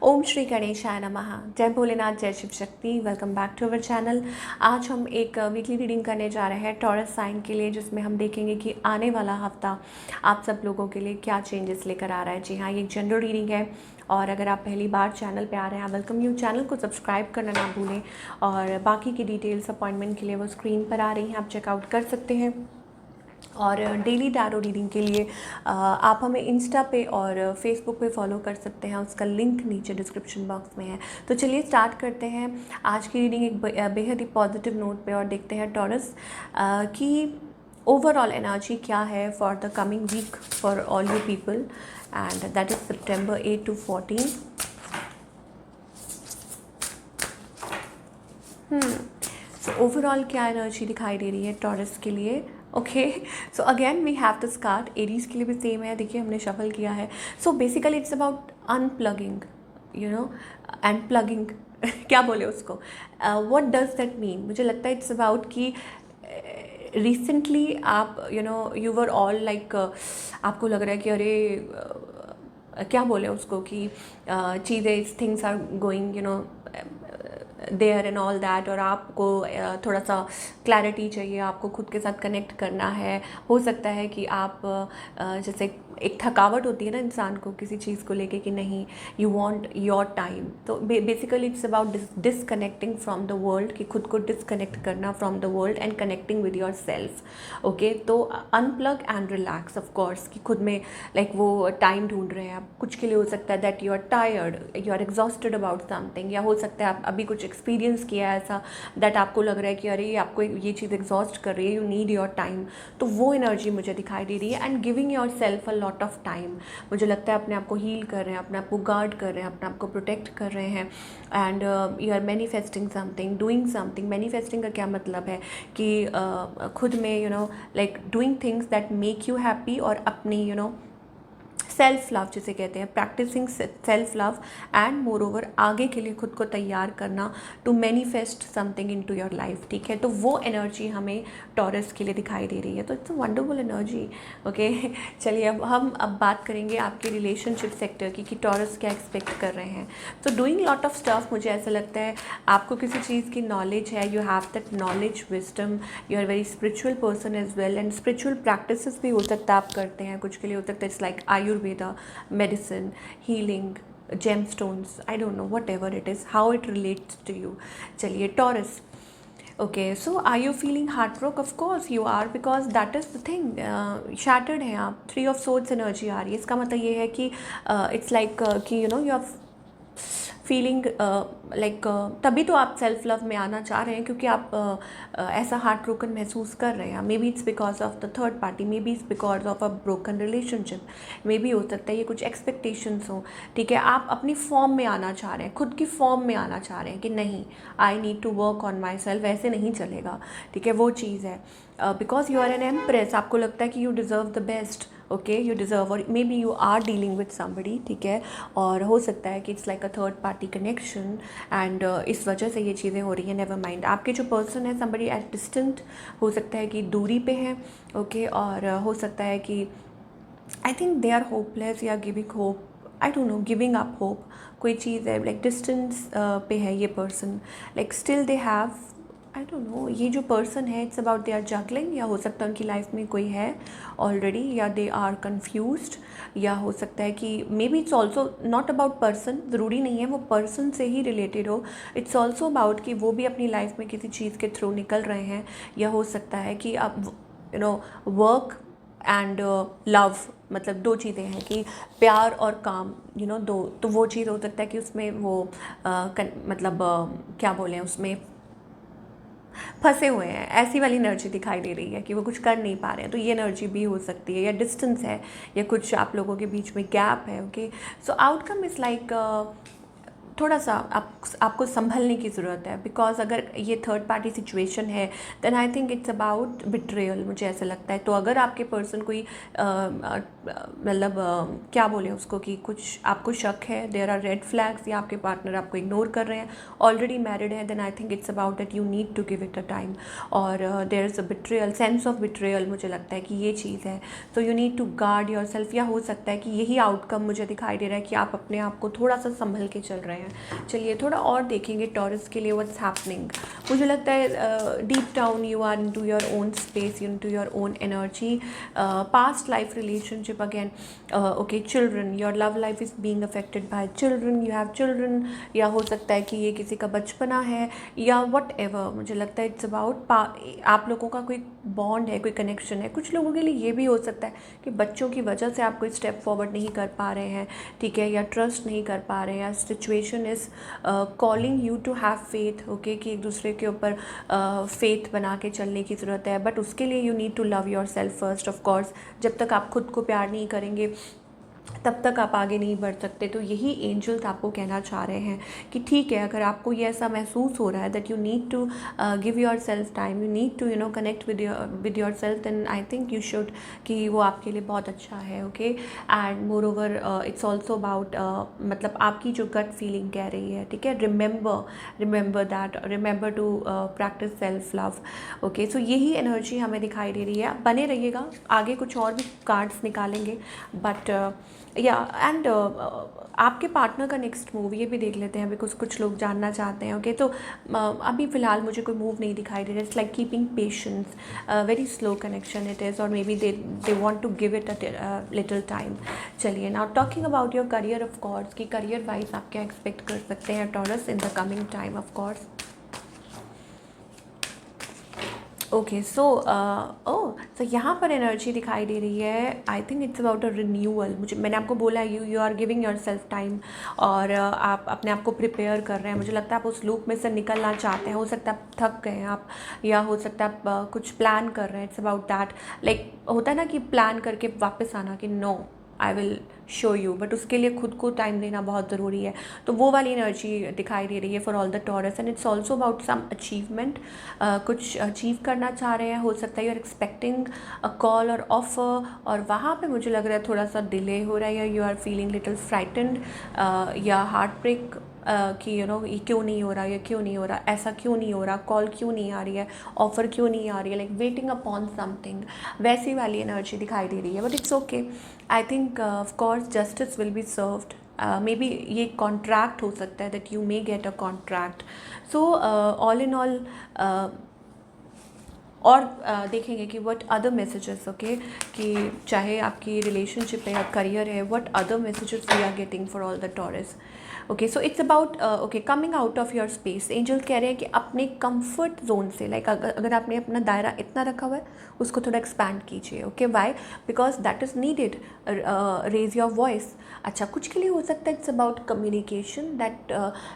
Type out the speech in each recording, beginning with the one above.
ओम श्री गणेशाय नमः। जय भोलेनाथ, जय Shiv Shakti. Welcome back to our channel. आज हम एक वीकली रीडिंग करने जा रहे हैं टॉरस साइन के लिए, जिसमें हम देखेंगे कि आने वाला हफ्ता आप सब लोगों के लिए क्या चेंजेस लेकर आ रहा है। जी हाँ, ये एक जनरल रीडिंग है और अगर आप पहली बार चैनल पे आ रहे हैं, वेलकम यू। चैनल को सब्सक्राइब करना ना भूलें और बाकी की डिटेल्स अपॉइंटमेंट के लिए वो स्क्रीन पर आ रही हैं, आप चेकआउट कर सकते हैं। और डेली टैरो रीडिंग के लिए आप हमें इंस्टा पे और फेसबुक पे फॉलो कर सकते हैं, उसका लिंक नीचे डिस्क्रिप्शन बॉक्स में है। तो चलिए स्टार्ट करते हैं आज की रीडिंग एक बेहद ही पॉजिटिव नोट पे और देखते हैं टॉरस की ओवरऑल एनर्जी क्या है for the coming week for all you people, and that is September 8 to 14। So overall क्या एनर्जी दिखाई दे रही है टॉरस के लिए। Okay, so again we have this card. Aries के लिए भी सेम है, देखिए हमने शफल किया है। So basically it's about अनप्लगिंग, you know, and plugging क्या बोले उसको, व्हाट डज दैट मीन। मुझे लगता है इट्स अबाउट कि रिसेंटली आप यू वर ऑल लाइक, आपको लग रहा है कि अरे क्या बोले उसको कि चीज़ें things are going there and all that, और आपको थोड़ा सा क्लैरिटी चाहिए, आपको खुद के साथ कनेक्ट करना है। हो सकता है कि आप जैसे एक थकावट होती है ना इंसान को किसी चीज़ को लेके कि नहीं, यू वांट योर टाइम। तो basically it's about disconnecting from the world, कि खुद को डिसकनेक्ट करना from the world and connecting with yourself. Okay, तो unplug and relax of course, कि खुद में लाइक वो टाइम ढूंढ रहे हैं आप कुछ के लिए। हो सकता है that you are tired, you are exhausted about something, या हो सकता है आप अभी कुछ एक्सपीरियंस किया है ऐसा दैट आपको लग रहा है कि अरे आपको ये चीज़ एग्जॉस्ट कर रही है, यू नीड योर टाइम। तो वो एनर्जी मुझे दिखाई दे रही है, and giving your self a lot of time. मुझे लगता है अपने आप को हील कर रहे हैं, अपने आप को गार्ड कर रहे हैं, अपने आप को प्रोटेक्ट कर रहे हैं, and you are manifesting something, doing something. Manifesting का क्या मतलब है कि खुद में like doing things that make you happy, और अपनी सेल्फ लव जिसे कहते हैं, practising self love, and moreover आगे के लिए खुद को तैयार करना to manifest something into your life. ठीक है, तो वो एनर्जी हमें टॉरस के लिए दिखाई दे रही है, तो it's a wonderful energy. Okay, चलिए अब बात करेंगे आपके रिलेशनशिप सेक्टर की, कि टॉरस क्या एक्सपेक्ट कर रहे हैं। तो डूइंग लॉट ऑफ स्टफ, मुझे ऐसा लगता है आपको किसी चीज़ की नॉलेज है, you have that knowledge, wisdom, you are very spiritual person as well, and spiritual practices भी हो सकता है आप करते हैं, कुछ के लिए हो सकता है it's like Ayurveda, medicine, healing, gemstones, I don't know, whatever it is, how it relates to you. चलिए Taurus. Okay, so are you feeling heartbroke? Of course you are, because that is the thing. Shattered हैं आप, 3 of Swords energy आ रही है। इसका मतलब ये है कि इट्स लाइक कि यू आर फीलिंग लाइक, तभी तो आप सेल्फ लव में आना चाह रहे हैं, क्योंकि आप ऐसा हार्ट ब्रोकन महसूस कर रहे हैं। May be it's because of the third party, may be it's because of a broken relationship, may be हो सकता है ये कुछ एक्सपेक्टेशंस हो। ठीक है, आप अपनी फॉर्म में आना चाह रहे हैं, खुद की फॉर्म में आना चाह रहे हैं कि नहीं, I need to work on myself, ऐसे नहीं चलेगा। ठीक है, वो चीज़ है। Because you are an empress, आपको लगता है कि you deserve the best. Okay, you deserve, और maybe you are dealing with somebody. ठीक है, और हो सकता है कि it's like a third party connection, and इस वजह से ये चीज़ें हो रही हैं। नेवर माइंड, आपके जो पर्सन है समबडी एट डिस्टेंट, हो सकता है कि दूरी पे है। ओके, और हो सकता है कि I think they are hopeless या giving hope, I don't know, giving up hope, कोई चीज़ है लाइक डिस्टेंस पे है ये person, like still they have, I don't know, ये जो पर्सन है it's about they are juggling, या हो सकता है उनकी लाइफ में कोई है ऑलरेडी, या दे आर कन्फ्यूज्ड, या हो सकता है कि may be it's also not about person, ज़रूरी नहीं है वो पर्सन से ही रिलेटेड हो। इट्स ऑल्सो अबाउट कि वो भी अपनी लाइफ में किसी चीज़ के थ्रू निकल रहे हैं, या हो सकता है कि अब वर्क एंड लव, मतलब 2 चीज़ें हैं कि प्यार और काम, दो, तो वो चीज़ हो सकता है कि उसमें वो मतलब क्या बोलें, उसमें फंसे हुए हैं, ऐसी वाली एनर्जी दिखाई दे रही है कि वो कुछ कर नहीं पा रहे हैं। तो ये एनर्जी भी हो सकती है, या डिस्टेंस है, या कुछ आप लोगों के बीच में गैप है। Okay, so outcome is like थोड़ा सा आपको संभलने की ज़रूरत है, बिकॉज अगर ये थर्ड पार्टी सिचुएशन है then I think it's about betrayal, मुझे ऐसा लगता है। तो अगर आपके पर्सन कोई मतलब क्या बोले उसको कि कुछ आपको शक है, देयर आर रेड फ्लैग्स, या आपके पार्टनर आपको इग्नोर कर रहे हैं, ऑलरेडी मैरिड है, then I think it's about that you need to give it a time, और there is a betrayal, sense of betrayal, मुझे लगता है कि ये चीज़ है। तो you need to guard yourself, या हो सकता है कि यही आउटकम मुझे दिखाई दे रहा है कि आप अपने आप को थोड़ा सा संभल के चल रहे हैं। चलिए थोड़ा और देखेंगे टॉरस के लिए व्हाट्स हैपनिंग। मुझे लगता है deep down you are into your own space, into your own energy, past life relationship again, okay, children, your love life is being affected by children, you have children, या हो सकता है कि ये किसी का बचपना है, या वट एवर। मुझे लगता है इट्स अबाउट आप लोगों का कोई बॉन्ड है, कोई कनेक्शन है। कुछ लोगों के लिए ये भी हो सकता है कि बच्चों की वजह से आप कोई स्टेप फॉरवर्ड नहीं कर पा रहे हैं, ठीक है, या ट्रस्ट नहीं कर पा रहे हैं, या situation is calling you to have faith, okay, कि एक दूसरे के ऊपर फेथ बना के चलने की ज़रूरत है। बट उसके लिए you need to love yourself first of course. जब तक आप खुद को प्यार नहीं करेंगे तब तक आप आगे नहीं बढ़ सकते। तो यही एंजल्स आपको कहना चाह रहे हैं कि ठीक है, अगर आपको ये ऐसा महसूस हो रहा है that you need to give yourself time, you need to connect with yourself, then I think you should, कि वो आपके लिए बहुत अच्छा है, okay. And moreover it's also about मतलब आपकी जो गट फीलिंग कह रही है, ठीक है, remember to practise self love, okay. So यही एनर्जी हमें दिखाई दे रही है। बने रहिएगा, आगे कुछ और भी कार्ड्स निकालेंगे, बट या एंड आपके पार्टनर का नेक्स्ट मूव ये भी देख लेते हैं, बिकॉज कुछ लोग जानना चाहते हैं, ओके। तो अभी फ़िलहाल मुझे कोई मूव नहीं दिखाई दे रहा। It's like keeping patience, very slow connection it is, और maybe they want to give it a little time. चलिए now talking about your career, of course, कि करियर वाइज आप क्या एक्सपेक्ट कर सकते हैं towards in the coming time, of course. Okay, so so यहाँ पर एनर्जी दिखाई दे रही है। I think it's about a renewal. मैंने आपको बोला you are giving your self time, और आप अपने आप को प्रिपेयर कर रहे हैं। मुझे लगता है आप उस लूप में से निकलना चाहते हैं। हो सकता है आप थक गए हैं आप, या हो सकता है आप कुछ प्लान कर रहे हैं। इट्स अबाउट दैट, लाइक होता है ना कि प्लान करके वापस आना कि no I will show you, but उसके लिए खुद को टाइम देना बहुत ज़रूरी है। तो वो वाली एनर्जी दिखाई दे रही है for all the Taurus, and it's also about some achievement. कुछ अचीव करना चाह रहे हैं, हो सकता है you are expecting a call और ऑफर, और वहाँ पे मुझे लग रहा है थोड़ा सा डिले हो रहा है, या you are feeling little frightened, या हार्ट ब्रेक, कि ये क्यों नहीं हो रहा, ये क्यों नहीं हो रहा, ऐसा क्यों नहीं हो रहा, कॉल क्यों नहीं आ रही है, ऑफ़र क्यों नहीं आ रही है, लाइक वेटिंग अपॉन समथिंग, वैसी वाली एनर्जी दिखाई दे रही है। But it's okay, I think of course justice will be served. May be ये कॉन्ट्रैक्ट हो सकता है that you may get a contract. So all in all, और देखेंगे कि व्हाट अदर मैसेजेस, ओके, कि चाहे आपकी रिलेशनशिप है या करियर है, what other messages we are getting for all the Taurus, okay. So it's about okay coming out of your space. Angel कह रहे हैं कि अपने कंफर्ट जोन से, लाइक अगर आपने अपना दायरा इतना रखा हुआ है उसको थोड़ा एक्सपैंड कीजिए, okay. Why? Because that is needed. Raise your voice. अच्छा, कुछ के लिए हो सकता है it's about communication, that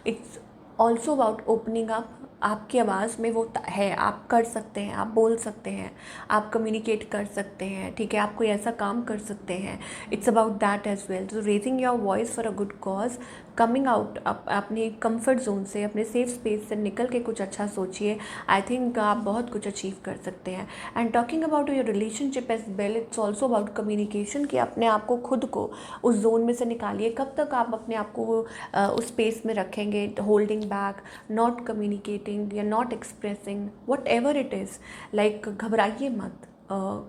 it's also about opening up. आपकी आवाज़ में वो है, आप कर सकते हैं, आप बोल सकते हैं, आप कम्युनिकेट कर सकते हैं, ठीक है, आप कोई ऐसा काम कर सकते हैं। It's about that as well. तो raising your voice for a good cause, coming out अपने कंफर्ट जोन से, अपने सेफ स्पेस से निकल के कुछ अच्छा सोचिए। आई थिंक आप बहुत कुछ अचीव कर सकते हैं। And talking about your relationship as well, it's also about communication, कि अपने आप को, खुद को उस जोन में से निकालिए। कब तक आप अपने आप को उस स्पेस में रखेंगे, होल्डिंग बैक, नॉट कम्युनिकेटिंग या not expressing, whatever it is, like घबराइए मत।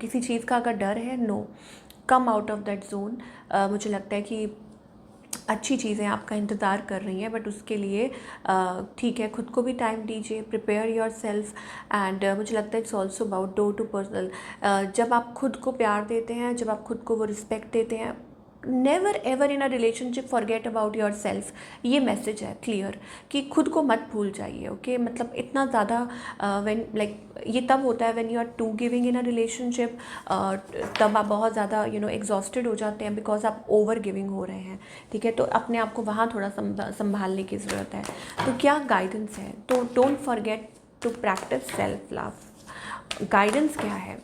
किसी चीज़ का अगर डर है, no, come out of that zone. मुझे लगता है कि अच्छी चीज़ें आपका इंतज़ार कर रही हैं, बट उसके लिए ठीक है, खुद को भी टाइम दीजिए, प्रिपेयर योर सेल्फ। एंड मुझे लगता है it's also about door to personal. जब आप खुद को प्यार देते हैं, जब आप खुद को वो रिस्पेक्ट देते हैं, never ever in a relationship forget about your self. ये मैसेज है क्लियर, कि खुद को मत भूल जाइए, ओके। मतलब इतना ज़्यादा व्हेन, लाइक ये तब होता है when you are too giving in a relationship, तब आप बहुत ज़्यादा एग्जॉस्टेड हो जाते हैं, बिकॉज आप ओवर गिविंग हो रहे हैं, ठीक है। तो अपने आप को वहाँ थोड़ा संभालने की ज़रूरत है। तो क्या गाइडेंस है? तो don't forget to practise self love. Guidance क्या है?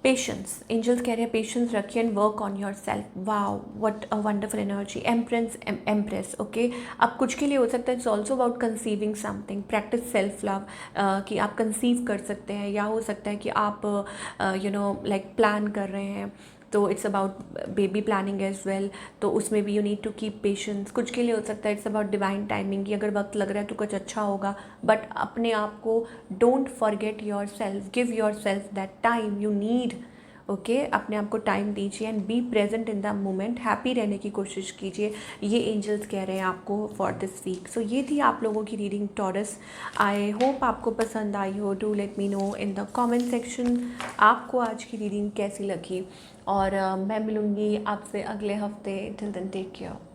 पेशेंस, एंजल्स कह रहे हैं पेशेंस रखिए and work on yourself. Wow what a wonderful energy. Empress, empress, okay. अब कुछ के लिए हो सकता है it's also about conceiving something, practise self love, कि आप कंसीव कर सकते हैं, या हो सकता है कि आप लाइक प्लान कर रहे हैं, तो it's about baby planning as well, तो उसमें भी you need to keep patience. कुछ के लिए हो सकता है इट्स अबाउट डिवाइन टाइमिंग, कि अगर वक्त लग रहा है तो कुछ अच्छा होगा, बट अपने आप को don't forget your self, give your self that time you need, okay. अपने आप को टाइम दीजिए and be present in the moment, happy रहने की कोशिश कीजिए, ये एंजल्स कह रहे हैं आपको फॉर दिस वीक। सो ये थी आप लोगों की रीडिंग टॉरस। आई होप आपको पसंद आई हो। Do let me know in the comment section आपको आज की रीडिंग कैसी लगी, और मैं मिलूँगी आपसे अगले हफ्ते। Till then take care.